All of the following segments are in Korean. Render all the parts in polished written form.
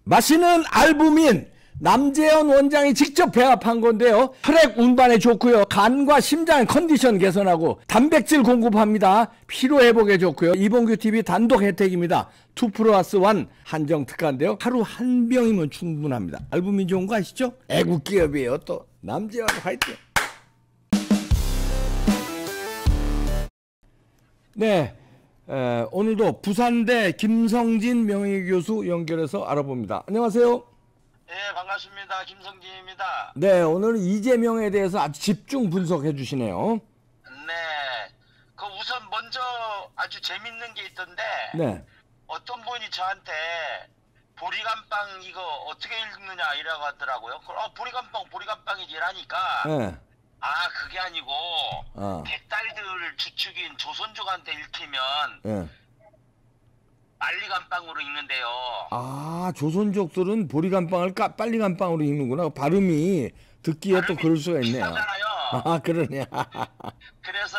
마시는 알부민 남재현 원장이 직접 배합한 건데요. 혈액 운반에 좋고요. 간과 심장 컨디션 개선하고 단백질 공급합니다. 피로 회복에 좋고요. 이봉규TV 단독 혜택입니다. 2+1 한정 특가인데요. 하루 한 병이면 충분합니다. 알부민 좋은 거 아시죠? 애국 기업이에요. 또 남재현 화이팅. 네, 오늘도 부산대 김성진 명예교수 연결해서 알아봅니다. 안녕하세요. 네, 반갑습니다. 김성진입니다. 네, 오늘 이재명에 대해서 아주 집중 분석해 주시네요. 네, 그 우선 먼저 아주 재밌는 게 있던데, 네, 어떤 분이 저한테 보리감빵 이거 어떻게 읽느냐 이라고 하더라고요. 보리감빵이지 이라니까, 네, 그게 아니고 백달들 주축인 조선족한테 읽히면 네. 빨리감빵으로 읽는데요. 조선족들은 보리감빵을 빨리감빵으로 읽는구나. 발음이 듣기에 또 그럴 수가 있네요. 비슷하잖아요. 그러네. 그래서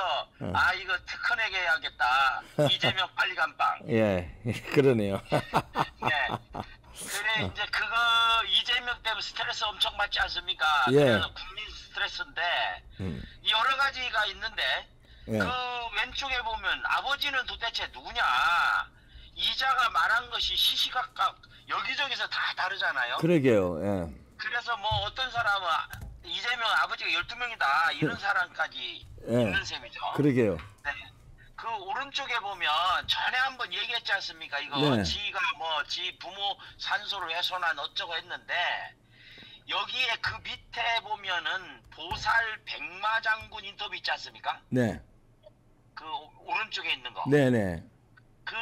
이거 특허내게 해야겠다. 이재명 빨리감빵. 예, 그러네요. 네. 그래 이제 그거 이재명 때문에 스트레스 엄청 받지 않습니까? 예. 그래서 국민 스트레스인데 여러 가지가 있는데 예. 그 왼쪽에 보면 아버지는 도대체 누구냐? 이자가 말한 것이 시시각각 여기저기서 다 다르잖아요. 그러게요. 예. 그래서 뭐 어떤 사람은 이재명 아버지가 12명이다 이런 사람까지 예. 있는 셈이죠. 그러게요. 네. 그 오른쪽에 보면 전에 한번 얘기했지 않습니까? 이거 네. 지가 뭐 지 부모 산소를 훼손한 어쩌고 했는데 여기에 그 밑에 보면은 보살 백마장군 인터뷰 있지 않습니까? 네. 그 오른쪽에 있는 거. 네네. 그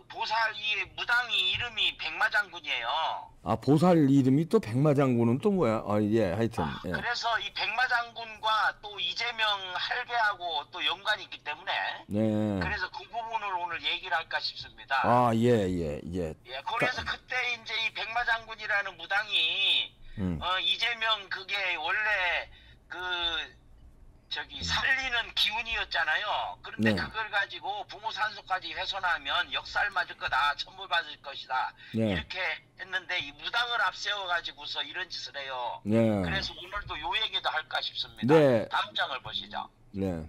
보살 이 무당이 이름이 백마장군이에요. 보살 이름이 또 백마장군은 또 뭐야? 예, 하여튼. 예. 그래서 이 백마장군과 또 이재명 할배하고 또 연관이 있기 때문에 네. 그래서 그 부분을 오늘 얘기를 할까 싶습니다. 예. 예, 그래서 그때 이제 이 백마장군이라는 무당이 이재명 그게 원래 살리는 기운이었잖아요. 그런데 네. 그걸 가지고 부모 산소까지 훼손하면 역살 맞을 거다, 천벌 받을 것이다. 네. 이렇게 했는데 이 무당을 앞세워 가지고서 이런 짓을 해요. 네. 그래서 오늘도 요 얘기도 할까 싶습니다. 네. 다음 장을 보시죠. 네.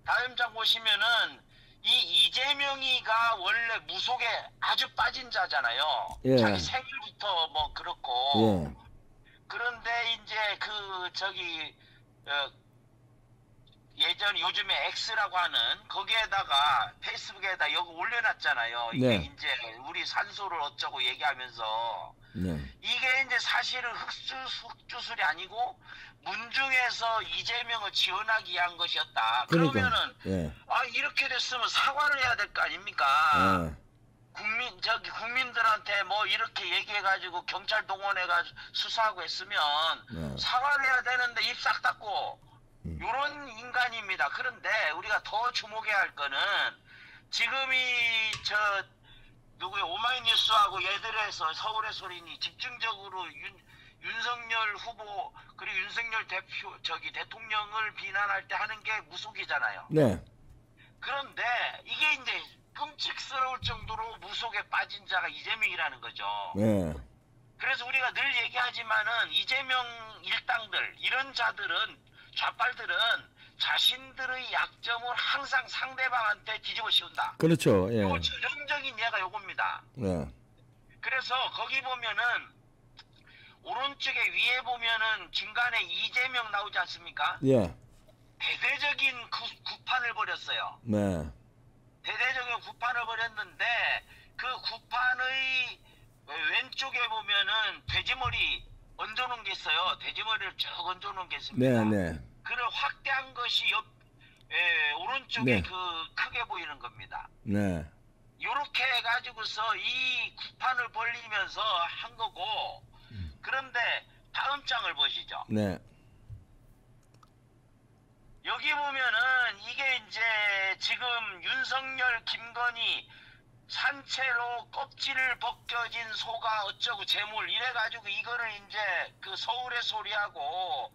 다음 장 보시면은 이 이재명이가 원래 무속에 아주 빠진 자잖아요. 예. 자기 생일부터 뭐 그렇고. 예. 그런데 이제 예전 요즘에 X라고 하는 거기에다가 페이스북에다 여기 올려놨잖아요. 이게 네. 이제 우리 산소를 어쩌고 얘기하면서 네. 이게 이제 사실은 흑주술이 아니고 문중에서 이재명을 지원하기 위한 것이었다. 그러니까. 그러면은 예. 이렇게 됐으면 사과를 해야 될 거 아닙니까? 예. 국민들한테 뭐 이렇게 얘기해가지고 경찰 동원해가지고 수사하고 했으면 네. 사과를 해야 되는데 입 싹 닫고 요런 인간입니다. 그런데 우리가 더 주목해야 할 거는 지금이 오마이뉴스하고 얘들에서 서울의 소리니 집중적으로 윤석열 후보 그리고 윤석열 대통령을 비난할 때 하는 게 무속이잖아요. 네. 그런데 이게 이제 끔찍스러울 정도로 무속에 빠진 자가 이재명이라는 거죠. 네. 그래서 우리가 늘 얘기하지만은 이재명 일당들 이런 자들은 좌빨들은 자신들의 약점을 항상 상대방한테 뒤집어 씌운다. 그렇죠. 예. 요 전형적인 예가 요겁니다. 네. 그래서 거기 보면은 오른쪽에 위에 보면은 중간에 이재명 나오지 않습니까? 예. 대대적인 구판을 벌였어요. 네. 대대적인 구판을 벌였는데 그 구판의 왼쪽에 보면은 돼지머리 얹어놓은 게 있어요. 돼지머리를 쭉 얹어놓은 게 있습니다. 네. 그를 확대한 것이 오른쪽에 네. 크게 보이는 겁니다. 네. 요렇게 해가지고서 이 구판을 벌리면서 한 거고 그런데 다음 장을 보시죠. 네. 여기 보면은 이게 이제 지금 윤석열, 김건희 산채로 껍질을 벗겨진 소가 어쩌고 재물 이래가지고 이거를 이제 그 서울의 소리하고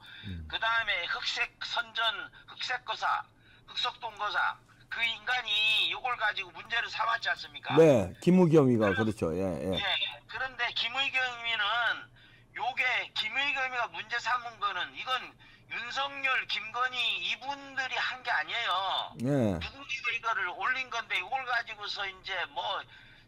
그 다음에 흑색 선전, 흑색거사, 흑석동거사 그 인간이 이걸 가지고 문제를 삼았지 않습니까? 네, 김의겸이가 그렇죠. 예, 예. 예. 그런데 김의겸이는 요게 김의겸이가 문제 삼은 거는 이건 윤석열, 김건희 이분들이 한 게 아니에요. 예, 누군가 이거를 올린 건데 이걸 가지고서 이제 뭐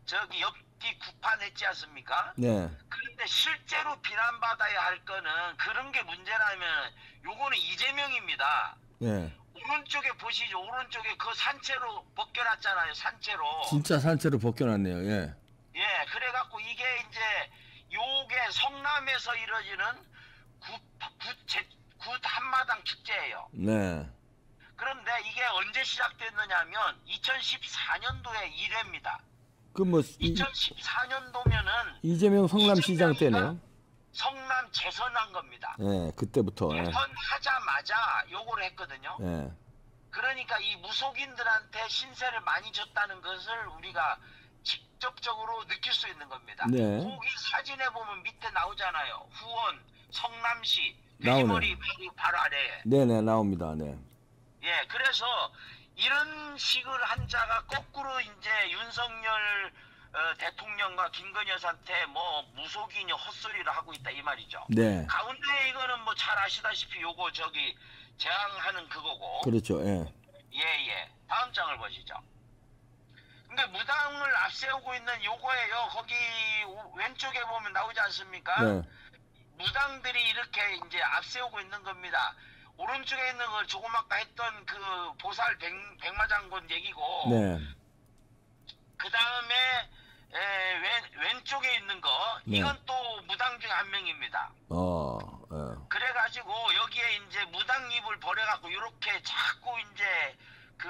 저기 옆뒤 구판했지 않습니까? 네, 그런데 실제로 비난받아야 할 거는 그런 게 문제라면 요거는 이재명입니다. 예. 오른쪽에 보시죠. 오른쪽에 그 산채로 벗겨놨잖아요. 산채로. 진짜 산채로 벗겨놨네요. 예, 예, 그래갖고 이게 이제 요게 성남에서 이루어지는 굿 한마당 축제예요. 네. 그런데 이게 언제 시작됐느냐면 2014년도에 1회입니다. 그 뭐 2014년도면은 이재명 성남시장 때네요. 성남 재선한 겁니다. 예, 그때부터. 예, 재선하자마자 요거를 했거든요. 예, 그러니까 이 무속인들한테 신세를 많이 졌다는 것을 우리가 직접적으로 느낄 수 있는 겁니다. 네. 거기 사진에 보면 밑에 나오잖아요. 후원, 성남시, 나오네. 돼지머리 바로 아래에. 네네 나옵니다. 네. 예, 그래서 이런 식을 한 자가 거꾸로 이제 윤석열 대통령과 김건희 여사한테 뭐 무속인이 헛소리를 하고 있다 이 말이죠. 네. 가운데 이거는 뭐 잘 아시다시피 요거 저기 재앙하는 그거고. 그렇죠. 예. 예. 다음 장을 보시죠. 근데 무당을 앞세우고 있는 요거예요. 거기 왼쪽에 보면 나오지 않습니까? 네. 무당들이 이렇게 이제 앞세우고 있는 겁니다. 오른쪽에 있는 걸 조금 아까 했던 그 보살 백마장군 얘기고, 네. 그 다음에 왼쪽에 있는 거, 네. 이건 또 무당 중 한 명입니다. 예. 그래가지고 여기에 이제 무당 입을 버려갖고 이렇게 자꾸 이제 그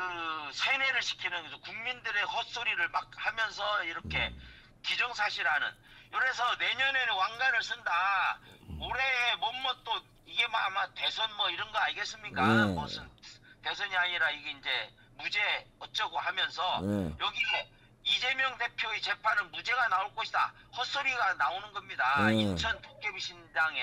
세뇌를 시키는 거죠. 국민들의 헛소리를 막 하면서 이렇게 기정사실하는. 그래서 내년에는 왕관을 쓴다. 올해 뭐뭐 또 이게 뭐 아마 대선 뭐 이런 거 아니겠습니까? 네. 무슨 대선이 아니라 이게 이제 무죄 어쩌고 하면서 네. 여기에 이재명 대표의 재판은 무죄가 나올 것이다. 헛소리가 나오는 겁니다. 네. 인천 도깨비 신당에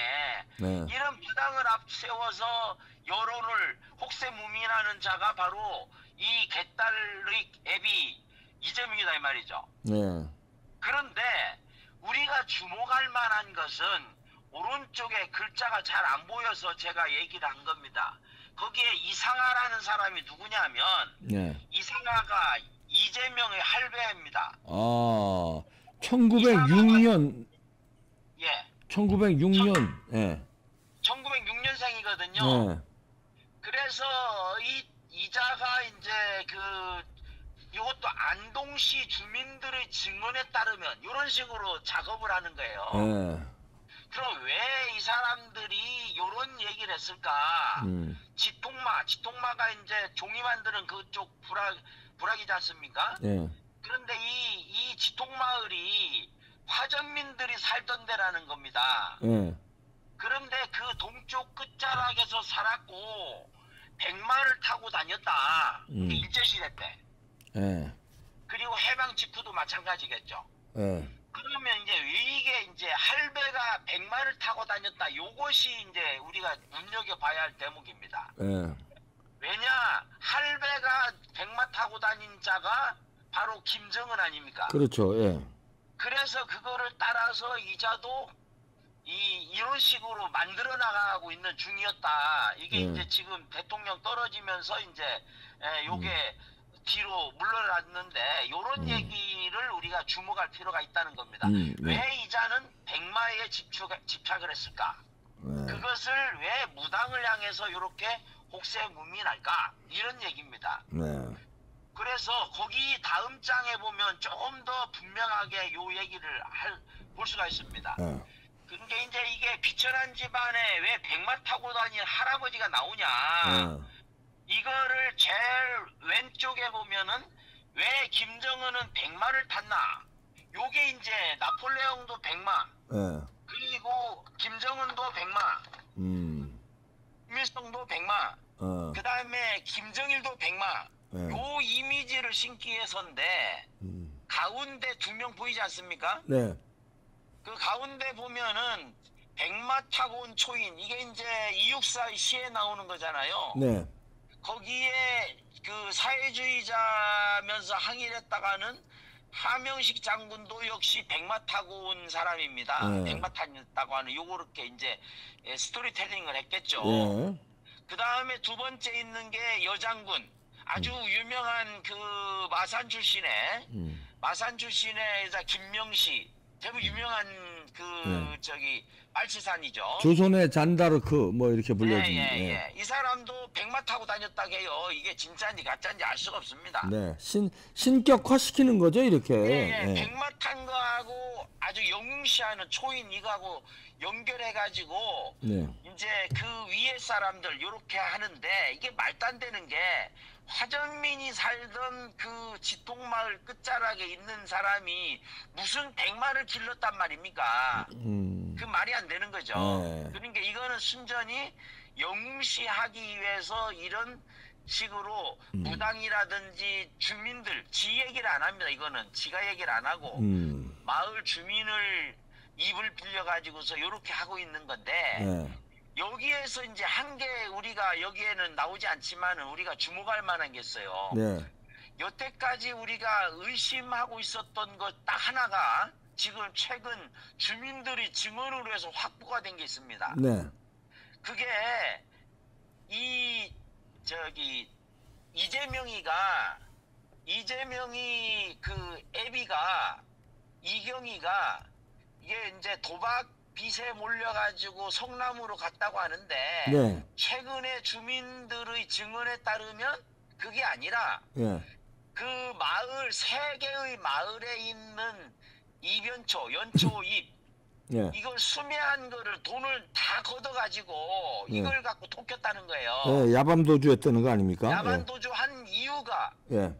네. 이런 무당을 앞세워서 여론을 혹세무민하는 자가 바로 이 개딸의 앱이 이재명이다 이 말이죠. 네. 그런데 우리가 주목할 만한 것은 오른쪽에 글자가 잘 안 보여서 제가 얘기를 한 겁니다. 거기에 이상하라는 사람이 누구냐면 네. 이상하가 이재명의 할배입니다. 1906년. 예. 1906년. 예. 1906년생이거든요. 네. 그래서 이자가 이제 이것도 안동시 주민들의 증언에 따르면 이런 식으로 작업을 하는 거예요. 예. 그럼 왜 이 사람들이 이런 얘기를 했을까? 지통마가 이제 종이 만드는 그쪽 부락이지 않습니까? 예. 그런데 이 지통마을이 화전민들이 살던 데라는 겁니다. 예. 그런데 그 동쪽 끝자락에서 살았고 백마를 타고 다녔다. 일제시대 때. 예. 그리고 해방 직후도 마찬가지겠죠. 예. 그러면 이제 이게 이제 할배가 백마를 타고 다녔다. 요것이 이제 우리가 눈여겨봐야 할 대목입니다. 예. 왜냐 할배가 백마 타고 다닌 자가 바로 김정은 아닙니까? 그렇죠. 예. 그래서 그거를 따라서 이자도 이런 식으로 만들어 나가고 있는 중이었다. 이게 이제 지금 대통령 떨어지면서 이제 요게 뒤로 물러났는데 요런 얘기를 우리가 주목할 필요가 있다는 겁니다. 왜 이자는 백마에 집착을 했을까? 그것을 왜 무당을 향해서 이렇게 혹세무민할까? 이런 얘기입니다. 네. 그래서 거기 다음 장에 보면 조금 더 분명하게 요 얘기를 볼 수가 있습니다. 그러니까 이제 이게 비천한 집안에 왜 백마 타고 다니는 할아버지가 나오냐? 이거를 제일 왼쪽에 보면은 왜 김정은은 백마를 탔나? 요게 이제 나폴레옹도 백마, 그리고 김정은도 백마, 김일성도 백마, 그 다음에 김정일도 백마. 요 이미지를 심기 위해서인데 가운데 두 명 보이지 않습니까? 네. 그 가운데 보면은 백마 타고 온 초인, 이게 이제 264 시에 나오는 거잖아요. 네. 거기에 그 사회주의자면서 항의를 했다가는 하명식 장군도 역시 백마 타고 온 사람입니다. 네. 백마 탔다고 하는 요렇게 이제 스토리텔링을 했겠죠. 예. 그 다음에 두 번째 있는 게 여장군. 아주 유명한 그 마산 출신의 김명시. 대부분 유명한 그 저기 빨치산이죠. 조선의 잔다르크 뭐 이렇게 불려진. 예. 이 사람도 백마 타고 다녔다고 해요. 이게 진짜인지 가짜인지 알 수가 없습니다. 네. 신격화 시키는 거죠, 이렇게. 예. 백마 탄 거하고 아주 영웅시하는 초인 이거하고 연결해가지고 이제 그 위에 사람들 요렇게 하는데 이게 말도 안 되는 게 화전민이 살던 그 지통마을 끝자락에 있는 사람이 무슨 백마를 길렀단 말입니까? 그 말이 안 되는 거죠. 그러니까 이거는 순전히 영웅시하기 위해서 이런 식으로 무당이라든지 주민들 지 얘기를 안 합니다. 이거는 지가 얘기를 안 하고 마을 주민을 입을 빌려 가지고서 요렇게 하고 있는 건데 여기에서 이제 한 개 우리가 여기에는 나오지 않지만은 우리가 주목할 만한 게 있어요. 여태까지 우리가 의심하고 있었던 것 딱 하나가 지금 최근 주민들이 증언으로 해서 확보가 된 게 있습니다. 그게 이재명이 그 애비가 이경이가 이게 이제 도박 빚에 몰려가지고 성남으로 갔다고 하는데 최근에 주민들의 증언에 따르면 그게 아니라 그 마을 세 개의 마을에 있는 이변초, 연초입 이걸 수매한 거를 돈을 다 걷어가지고 이걸 갖고 토꼈다는 거예요. 야밤도주 했다는 거 아닙니까? 야밤도주 한 이유가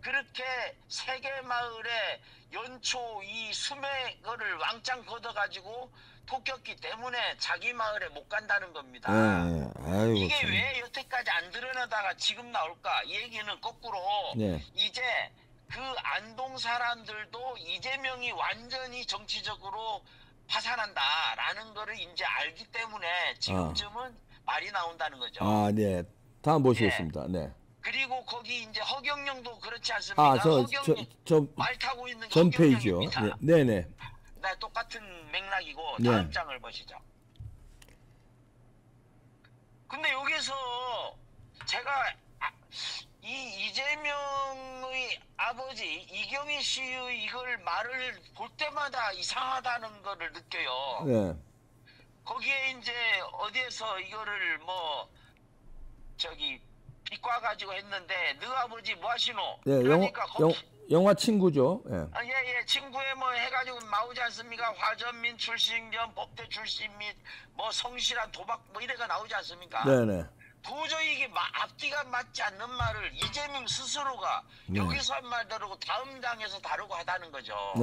그렇게 세 개 마을에 연초 이 수매 거를 왕창 걷어가지고 토꼈기 때문에 자기 마을에 못 간다는 겁니다. 아이고, 이게 참. 왜 여태까지 안 드러나다가 지금 나올까? 이 얘기는 거꾸로 이제 그 안동 사람들도 이재명이 완전히 정치적으로 파산한다라는 거를 이제 알기 때문에 지금쯤은 말이 나온다는 거죠. 다음 보시겠습니다. 그리고 거기 이제 허경영도 그렇지 않습니까? 말 타고 있는 게 전 페이지요. 허경영입니다. 네네. 네, 똑같은 맥락이고 다음 장을 보시죠. 근데 여기서 제가 이 이재명의 아버지 이경희 씨의 이걸 말을 볼 때마다 이상하다는 거를 느껴요. 거기에 이제 어디에서 이거를 뭐 비과 가지고 했는데 너 아버지 뭐 하시노? 그러니까 영화 친구죠. 친구에 뭐 해가지고 나오지 않습니까? 화전민 출신 겸 법대 출신 및 뭐 성실한 도박 뭐 이래가 나오지 않습니까? 도저히 이게 앞뒤가 맞지 않는 말을 이재명 스스로가 여기서 한 말 다르고 다음 장에서 다르고 하다는 거죠.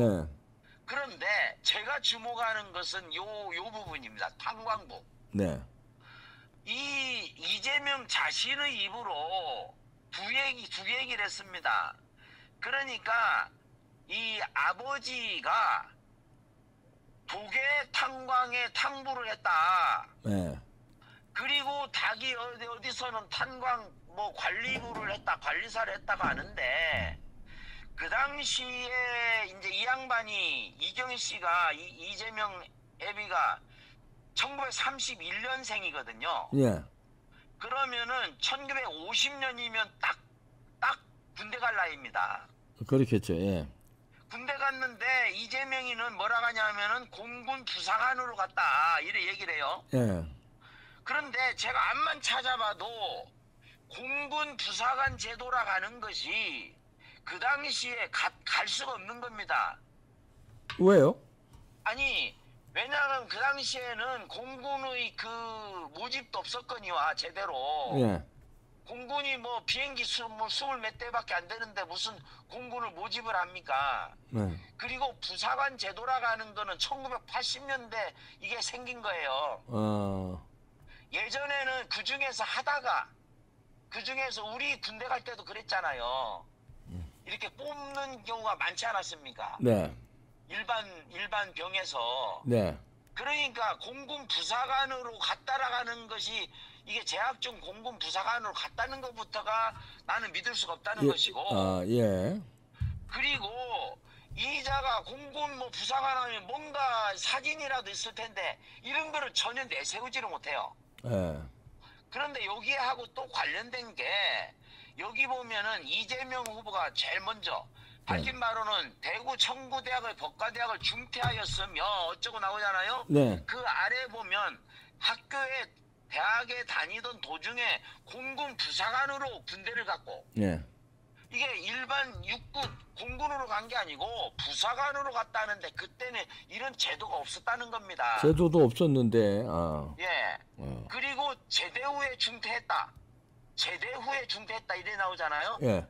그런데 제가 주목하는 것은 요 부분입니다. 탄광부. 이 이재명 자신의 입으로 두 얘기를 했습니다. 그러니까 이 아버지가 도계 탄광에 탕부를 했다. 그리고 닭이 어디서는 탄광 뭐 관리부를 했다, 관리사를 했다고 하는데 그 당시에 이제 이 양반이 이경희 씨가 이재명 애비가 1931년생이거든요. 그러면은 1950년이면 딱 군대 갈 나이입니다. 그렇겠죠. 군대 갔는데 이재명이는 뭐라 하냐면은 공군 부사관으로 갔다 이래 얘기를 해요. 그런데 제가 암만 찾아봐도 공군 부사관 제도라 가는 것이 그 당시에 갈 수가 없는 겁니다. 왜요? 아니 왜냐하면 그 당시에는 공군의 그 모집도 없었거니와 제대로. 공군이 뭐 비행기 스물 몇 대밖에 안 되는데 무슨 공군을 모집을 합니까? 그리고 부사관 제도라고 하는 거는 1980년대 이게 생긴 거예요. 예전에는 그 중에서 우리 군대 갈 때도 그랬잖아요. 이렇게 뽑는 경우가 많지 않았습니까? 일반 병에서. 그러니까 공군 부사관으로 갔다라가는 것이 이게 재학중 공군 부사관으로 갔다는 것부터가 나는 믿을 수가 없다는 예. 것이고, 예. 그리고 이자가 공군 뭐 부사관 하면 뭔가 사진이라도 있을 텐데 이런 거를 전혀 내세우지를 못해요. 예. 그런데 여기하고 또 관련된 게 여기 보면은 이재명 후보가 제일 먼저 밝힌 바로는 대구 청구대학의 법과대학을 중퇴하였으며 어쩌고 나오잖아요. 네. 그 아래 보면 학교에 대학에 다니던 도중에 공군 부사관으로 군대를 갔고, 예. 이게 일반 육군 공군으로 간 게 아니고 부사관으로 갔다는데 그때는 이런 제도가 없었다는 겁니다. 제도도 없었는데. 예. 그리고 제대 후에 중퇴했다. 제대 후에 중퇴했다 이래 나오잖아요. 예.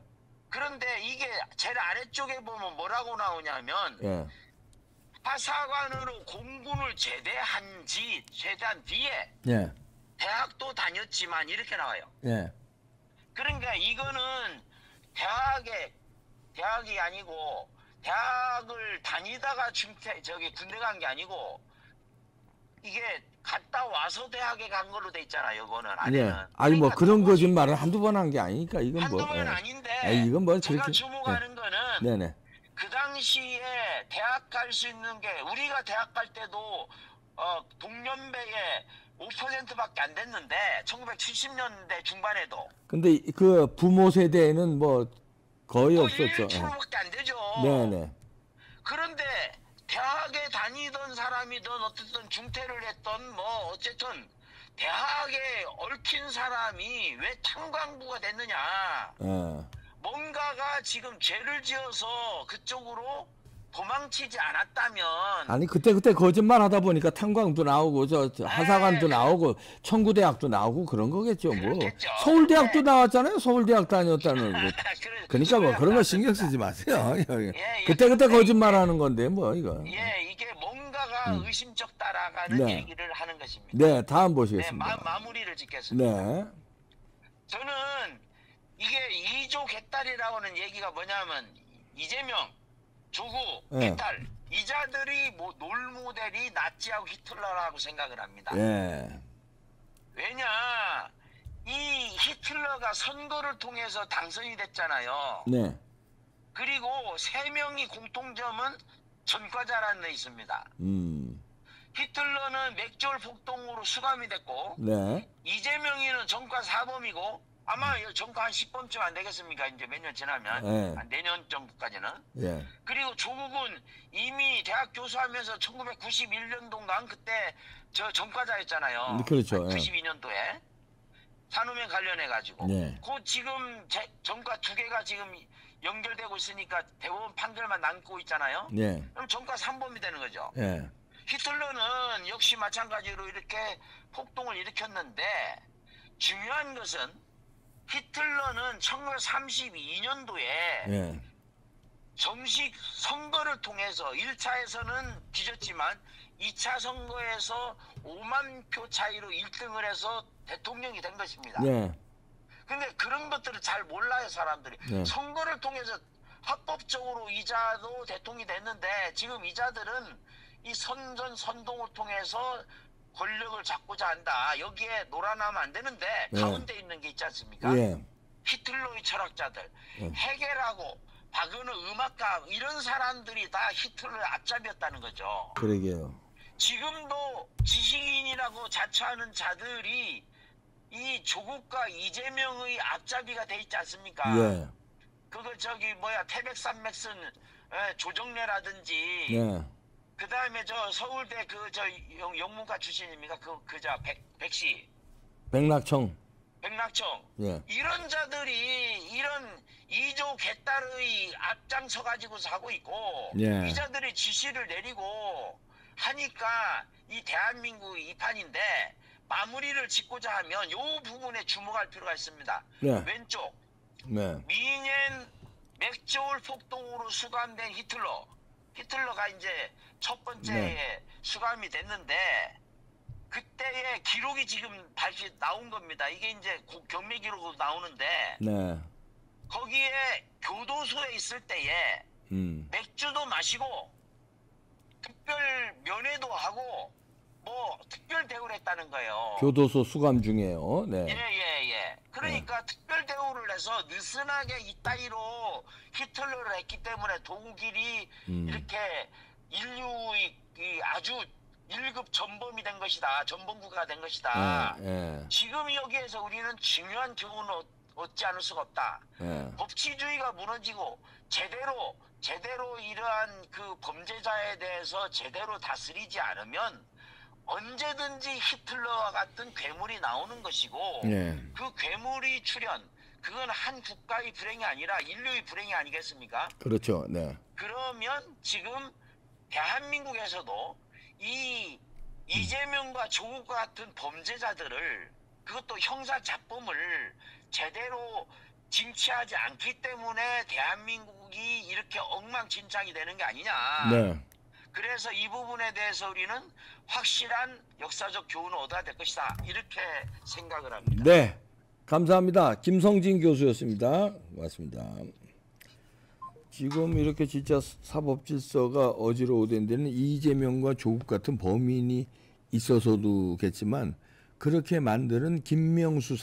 그런데 이게 제일 아래쪽에 보면 뭐라고 나오냐면 예. 하사관으로 공군을 제대한 뒤에 예. 대학도 다녔지만 이렇게 나와요. 예. 그러니까 이거는 대학이 아니고 대학을 다니다가 군대 간 게 아니고 이게 갔다 와서 대학에 간 걸로 돼 있잖아요. 이거는 예. 아니면. 아니 뭐 그러니까 그런 거짓말을 한두 번 한 게 아니니까 이건 한두 뭐. 번은 예. 아닌데 이건 뭐 제가 그렇게. 주목하는 거는 네네. 그 당시에 대학 갈 수 있는 게 우리가 대학 갈 때도 동년배의 5%밖에 안 됐는데 1970년대 중반에도 근데 그 부모 세대에는 뭐 거의 없었죠. 1%밖에 안 되죠. 네네. 그런데 대학에 다니던 사람이든 어쨌든 중퇴를 했던 뭐 어쨌든 대학에 얽힌 사람이 왜 탄광부가 됐느냐. 예. 뭔가가 지금 죄를 지어서 그쪽으로 도망치지 않았다면 아니 그때 거짓말 하다 보니까 탄광도 나오고 저 하사관도 나오고 청구대학도 나오고 그런 거겠죠. 뭐 그렇겠죠. 서울대학도 네. 나왔잖아요. 서울대학 다녔다는 거. 그러니까 뭐 그런 거 신경 쓰지 마세요. 예, 그때 근데 거짓말하는 건데 뭐 이거. 예, 이게 뭔가가 의심쩍 따라가는 네. 얘기를 하는 것입니다. 네, 다음 네, 보시겠습니다. 마무리를 짓겠습니다. 네. 저는 이게 이조 개딸이라고는 얘기가 뭐냐면 이재명, 조국, 네. 개딸 이자들이 뭐 롤모델이 나치하고 히틀러라고 생각을 합니다. 예. 왜냐 이 히틀러가 선거를 통해서 당선이 됐잖아요. 네. 그리고 세 명이 공통점은 전과자라는 데 있습니다. 히틀러는 맥주얼 폭동으로 수감이 됐고 네. 이재명이는 전과 4범이고 아마 전과 한 10범쯤 안 되겠습니까? 이제 몇 년 지나면 네. 한 내년 정도까지는. 예. 그리고 조국은 이미 대학 교수하면서 1991년도인가 그때 저 전과자였잖아요. 그렇죠. 92년도에 산후면 관련해 가지고. 네. 그 지금 전과 두 개가 지금 연결되고 있으니까 대법원 판결만 남고 있잖아요. 예. 그럼 전과 3범이 되는 거죠. 예. 히틀러는 역시 마찬가지로 이렇게 폭동을 일으켰는데 중요한 것은 히틀러는 1932년도에 예. 정식 선거를 통해서 1차에서는 뒤졌지만 2차 선거에서 5만 표 차이로 1등을 해서 대통령이 된 것입니다. 예. 근데 그런 것들을 잘 몰라요, 사람들이. 네. 선거를 통해서 합법적으로 이자도 대통령이 됐는데 지금 이자들은 이 선동을 통해서 권력을 잡고자 한다. 여기에 놀아나면 안 되는데 네. 가운데 있는 게 있지 않습니까? 예. 히틀러의 철학자들, 헤겔하고 박은호 음악가 이런 사람들이 다 히틀러의 앞잡이였다는 거죠. 그러게요. 지금도 지식인이라고 자처하는 자들이 이 조국과 이재명의 앞잡이가 돼 있지 않습니까? 예. 그거 태백산맥슨 조정래라든지 예. 그 다음에 저 서울대 영문과 출신입니까? 백씨 백낙청. 백낙청 예. 이런 자들이 이런 이조 개딸의 앞장서 가지고서 하고 있고 예. 이 자들이 지시를 내리고 하니까 이 대한민국이 이 판인데 마무리를 짓고자 하면 요 부분에 주목할 필요가 있습니다. 네. 왼쪽 네. 미넨 맥주얼 폭동으로 수감된 히틀러가 이제 첫 번째 네. 수감이 됐는데 그때의 기록이 지금 나온 겁니다. 이게 이제 경매 기록으로 나오는데 네. 거기에 교도소에 있을 때에 맥주도 마시고 특별 면회도 하고 뭐 특별 대우를 했다는 거예요. 교도소 수감 중에요. 네. 예. 그러니까 특별 대우를 해서 느슨하게 이따위로 히틀러를 했기 때문에 독일이 이렇게 인류의 아주 1급 전범이 된 것이다. 전범국가가 된 것이다. 지금 여기에서 우리는 중요한 교훈을 얻지 않을 수가 없다. 법치주의가 무너지고 제대로 이러한 그 범죄자에 대해서 제대로 다스리지 않으면 언제든지 히틀러와 같은 괴물이 나오는 것이고 그 괴물이 그건 한 국가의 불행이 아니라 인류의 불행이 아니겠습니까? 그렇죠. 네. 그러면 지금 대한민국에서도 이재명과 조국과 같은 범죄자들을 그것도 형사자범을 제대로 징치하지 않기 때문에 대한민국이 이렇게 엉망진창이 되는 게 아니냐. 네. 그래서 이 부분에 대해서 우리는 확실한 역사적 교훈을 얻어야 될 것이다. 이렇게 생각을 합니다. 네. 감사합니다. 김성진 교수였습니다. 고맙습니다. 지금 이렇게 진짜 사법질서가 어지러워된 데는 이재명과 조국 같은 범인이 있어서도겠지만 그렇게 만드는 김명수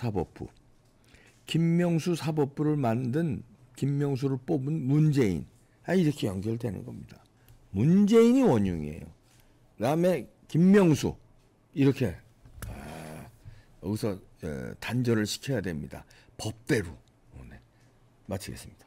사법부를 만든 김명수를 뽑은 문재인 이렇게 연결되는 겁니다. 문재인이 원흉이에요. 그다음에 김명수 이렇게 여기서 단절을 시켜야 됩니다. 법대로. 네. 마치겠습니다.